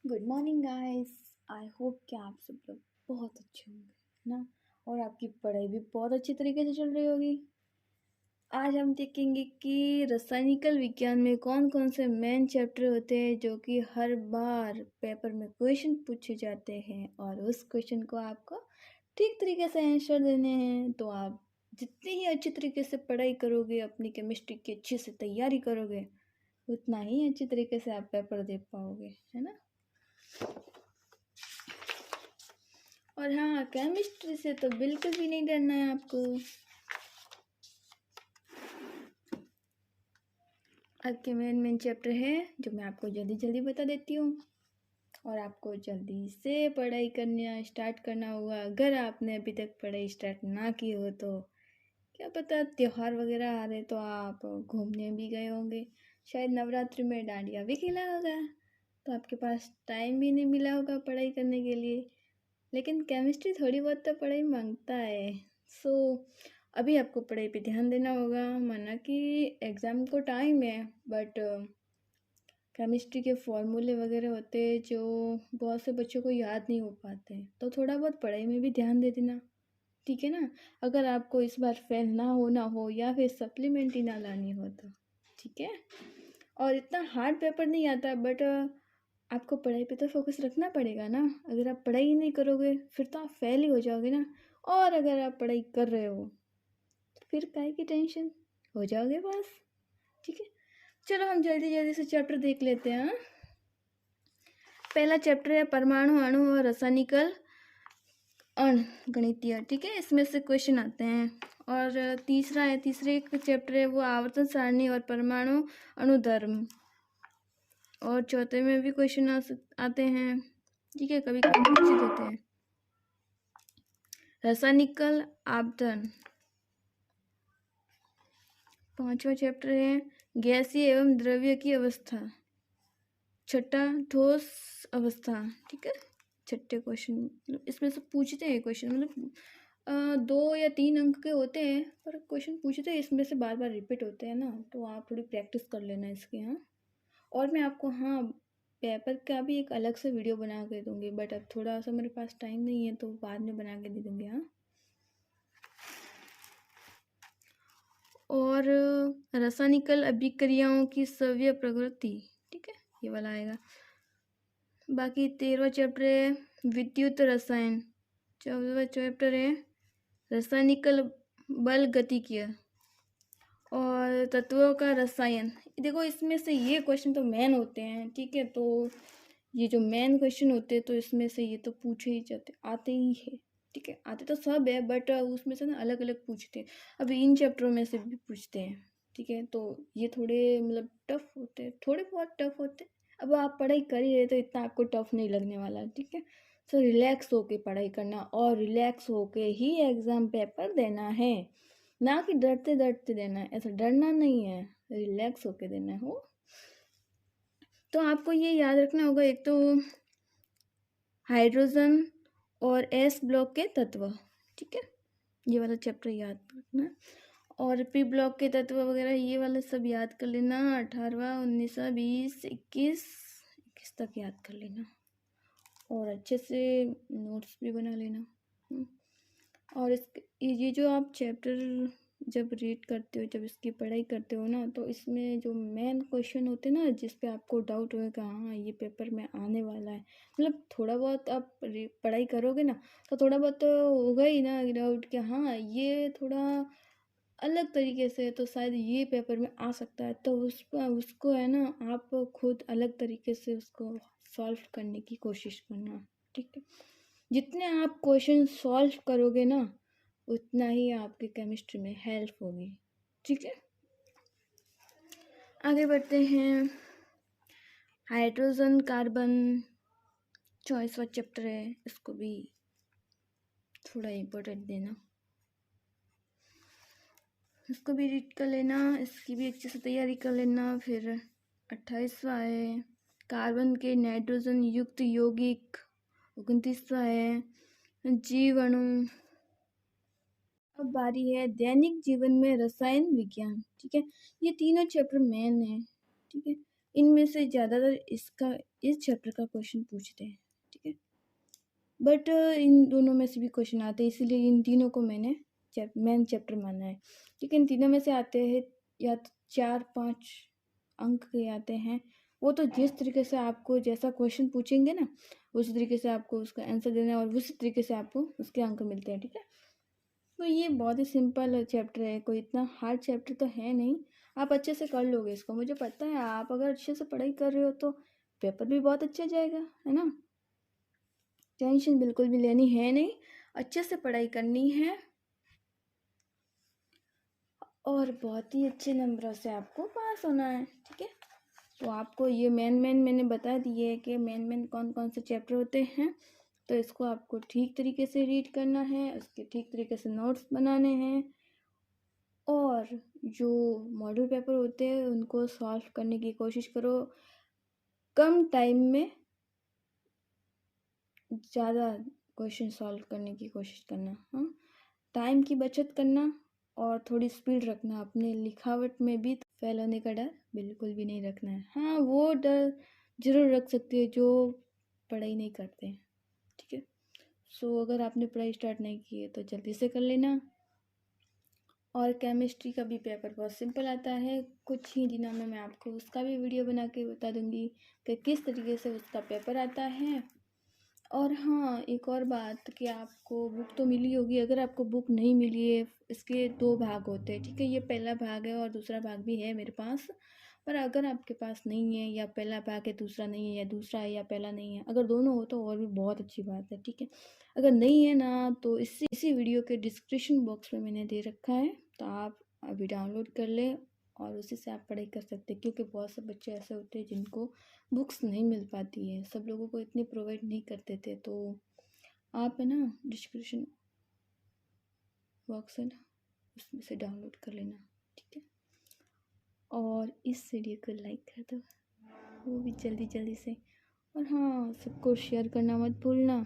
Good morning guys. I hope कि आप सब लोग बहुत अच्छे होंगे ना, और आपकी पढ़ाई भी बहुत अच्छी तरीके से चल रही होगी। आज हम देखेंगे कि रासायनिकल विज्ञान में कौन कौन से मेन चैप्टर होते हैं जो कि हर बार पेपर में क्वेश्चन पूछे जाते हैं, और उस क्वेश्चन को आपको ठीक तरीके से आंसर देने हैं। तो आप जितनी ही अच्छी तरीके से पढ़ाई करोगे, अपनी केमिस्ट्री की अच्छे से तैयारी करोगे, उतना ही अच्छी तरीके से आप पेपर दे पाओगे, है ना। और हाँ, केमिस्ट्री से तो बिल्कुल भी नहीं डरना है आपको। आपके मेन चैप्टर है जो मैं आपको जल्दी जल्दी बता देती हूँ, और आपको जल्दी से पढ़ाई करना स्टार्ट करना होगा। अगर आपने अभी तक पढ़ाई स्टार्ट ना की हो तो क्या पता त्योहार वगैरह आ रहे तो आप घूमने भी गए होंगे, शायद नवरात्रि में डांडिया भी खेला होगा, तो आपके पास टाइम भी नहीं मिला होगा पढ़ाई करने के लिए। लेकिन केमिस्ट्री थोड़ी बहुत तो पढ़ाई मांगता है। सो अभी आपको पढ़ाई पे ध्यान देना होगा, माना कि एग्ज़ाम को टाइम है, बट केमिस्ट्री के फॉर्मूले वगैरह होते हैं जो बहुत से बच्चों को याद नहीं हो पाते, तो थोड़ा बहुत पढ़ाई में भी ध्यान दे देना, ठीक है ना। अगर आपको इस बार फेल ना होना हो या फिर सप्लीमेंट ही ना लानी हो तो ठीक है। और इतना हार्ड पेपर नहीं आता, बट आपको पढ़ाई पे तो फोकस रखना पड़ेगा ना। अगर आप पढ़ाई ही नहीं करोगे फिर तो आप फेल ही हो जाओगे ना। और अगर आप पढ़ाई कर रहे हो तो फिर काहे की टेंशन, हो जाओगे पास, ठीक है। चलो हम जल्दी जल्दी से चैप्टर देख लेते हैं, हाँ? पहला चैप्टर है परमाणु अणु और रासायनिकल गणितीय, ठीक है। इसमें से क्वेश्चन आते हैं। और तीसरे चैप्टर है वो आवर्तन सारणी और परमाणु अणुधर्म। और चौथे में भी क्वेश्चन आते हैं, ठीक है, कभी कभी पूछे देते हैं। रासायनिकल आपतन। पांचवा चैप्टर है गैसीय एवं द्रव्य की अवस्था। छठा ठोस अवस्था, ठीक है। छठे क्वेश्चन मतलब इसमें से पूछते हैं क्वेश्चन, मतलब 2 या 3 अंक के होते हैं, पर क्वेश्चन पूछते हैं इसमें से बार बार रिपीट होते हैं ना, तो आप थोड़ी प्रैक्टिस कर लेना इसके, हाँ। और मैं आपको, हाँ, पेपर का भी एक अलग से वीडियो बना के दूंगी, बट अब थोड़ा सा मेरे पास टाइम नहीं है तो बाद में बना के दे दूंगी, हाँ। और रासायनिकल अभिक्रियाओं की सव्य प्रकृति, ठीक है, ये वाला आएगा। बाकी 13वां चैप्टर है विद्युत रसायन। 14वां चैप्टर है रासायनिकल बल गतिकीय और तत्वों का रसायन। देखो इसमें से ये क्वेश्चन तो मेन होते हैं, ठीक है। तो ये जो मेन क्वेश्चन होते हैं तो इसमें से ये तो पूछे ही जाते आते ही है, ठीक है। आते तो सब है, बट उसमें से ना अलग अलग पूछते हैं। अभी इन चैप्टरों में से भी पूछते हैं, ठीक है। तो ये थोड़े मतलब टफ होते हैं, थोड़े बहुत टफ होते हैं। अब आप पढ़ाई कर ही रहे तो इतना आपको टफ नहीं लगने वाला, ठीक है। सो रिलैक्स होके पढ़ाई करना और रिलैक्स होके ही एग्ज़ाम पेपर देना है, ना कि डरते डरते देना है। ऐसा डरना नहीं है, रिलैक्स होके देना है हो। तो आपको ये याद रखना होगा, एक तो हाइड्रोजन और एस ब्लॉक के तत्व, ठीक है, ये वाला चैप्टर याद रखना। और पी ब्लॉक के तत्व वगैरह ये वाले सब याद कर लेना। 18वां 19वां 20 21 तक याद कर लेना, और अच्छे से नोट्स भी बना लेना। और ये जो आप चैप्टर जब रीड करते हो, जब इसकी पढ़ाई करते हो ना, तो इसमें जो मेन क्वेश्चन होते हैं ना, जिस पे आपको डाउट होगा हाँ ये पेपर में आने वाला है, मतलब थोड़ा बहुत आप पढ़ाई करोगे ना तो थोड़ा बहुत तो होगा ही ना डाउट कि हाँ ये थोड़ा अलग तरीके से है तो शायद ये पेपर में आ सकता है। तो उसको है ना आप खुद अलग तरीके से उसको सॉल्व करने की कोशिश करना, ठीक है। जितने आप क्वेश्चन सॉल्व करोगे ना उतना ही आपकी केमिस्ट्री में हेल्प होगी, ठीक है। आगे बढ़ते हैं। हाइड्रोजन कार्बन 24वां चैप्टर है, इसको भी थोड़ा इम्पोर्टेंट देना, इसको भी रीड कर लेना, इसकी भी अच्छे से तैयारी कर लेना। फिर 28वां है कार्बन के नाइट्रोजन युक्त यौगिक। 29वां है जीवाणु। अब बारी है दैनिक जीवन में रसायन विज्ञान, ठीक है। ये तीनों चैप्टर मेन है, ठीक है। इनमें से ज़्यादातर इस चैप्टर का क्वेश्चन पूछते हैं, ठीक है। बट इन दोनों में से भी क्वेश्चन आते हैं, इसीलिए इन तीनों को मैंने मेन चैप्टर माना है। ठीक है, इन तीनों में से आते हैं या तो 4-5 अंक के आते हैं। वो तो जिस तरीके से आपको जैसा क्वेश्चन पूछेंगे ना, उसी तरीके से आपको उसका आंसर देना है और उसी तरीके से आपको उसके अंक मिलते हैं, ठीक है। तो ये बहुत ही सिंपल चैप्टर है, कोई इतना हार्ड चैप्टर तो है नहीं। आप अच्छे से कर लोगे इसको, मुझे पता है। आप अगर अच्छे से पढ़ाई कर रहे हो तो पेपर भी बहुत अच्छा जाएगा, है ना। टेंशन बिल्कुल भी लेनी है नहीं, अच्छे से पढ़ाई करनी है और बहुत ही अच्छे नंबरों से आपको पास होना है, ठीक है। तो आपको ये मेन मैंने बता दिए है कि मेन कौन कौन से चैप्टर होते हैं। तो इसको आपको ठीक तरीके से रीड करना है, उसके ठीक तरीके से नोट्स बनाने हैं और जो मॉडल पेपर होते हैं उनको सॉल्व करने की कोशिश करो। कम टाइम में ज़्यादा क्वेश्चन सॉल्व करने की कोशिश करना, हाँ। टाइम की बचत करना और थोड़ी स्पीड रखना, अपने लिखावट में भी फेल होने का डर बिल्कुल भी नहीं रखना है। हाँ, वो डर ज़रूर रख सकते हैं जो पढ़ाई नहीं करते हैं, ठीक है। सो अगर आपने पढ़ाई स्टार्ट नहीं की है तो जल्दी से कर लेना। और केमिस्ट्री का भी पेपर बहुत सिंपल आता है, कुछ ही दिनों में मैं आपको उसका भी वीडियो बना के बता दूंगी कि किस तरीके से उसका पेपर आता है। और हाँ, एक और बात कि आपको बुक तो मिली होगी। अगर आपको बुक नहीं मिली है, इसके 2 भाग होते हैं, ठीक है। ये पहला भाग है और दूसरा भाग भी है मेरे पास। पर अगर आपके पास नहीं है या पहला भाग है दूसरा नहीं है या दूसरा है या पहला नहीं है, अगर दोनों हो तो और भी बहुत अच्छी बात है, ठीक है। अगर नहीं है ना तो इसी वीडियो के डिस्क्रिप्शन बॉक्स में मैंने दे रखा है, तो आप अभी डाउनलोड कर लें और उसी से आप पढ़ाई कर सकते हैं। क्योंकि बहुत से बच्चे ऐसे होते हैं जिनको बुक्स नहीं मिल पाती है, सब लोगों को इतनी प्रोवाइड नहीं करते थे। तो आप है ना डिस्क्रिप्शन बॉक्स है ना, उसमें से डाउनलोड कर लेना, ठीक है। और इस वीडियो को लाइक कर दो, वो भी जल्दी जल्दी से। और हाँ, सबको शेयर करना मत भूलना।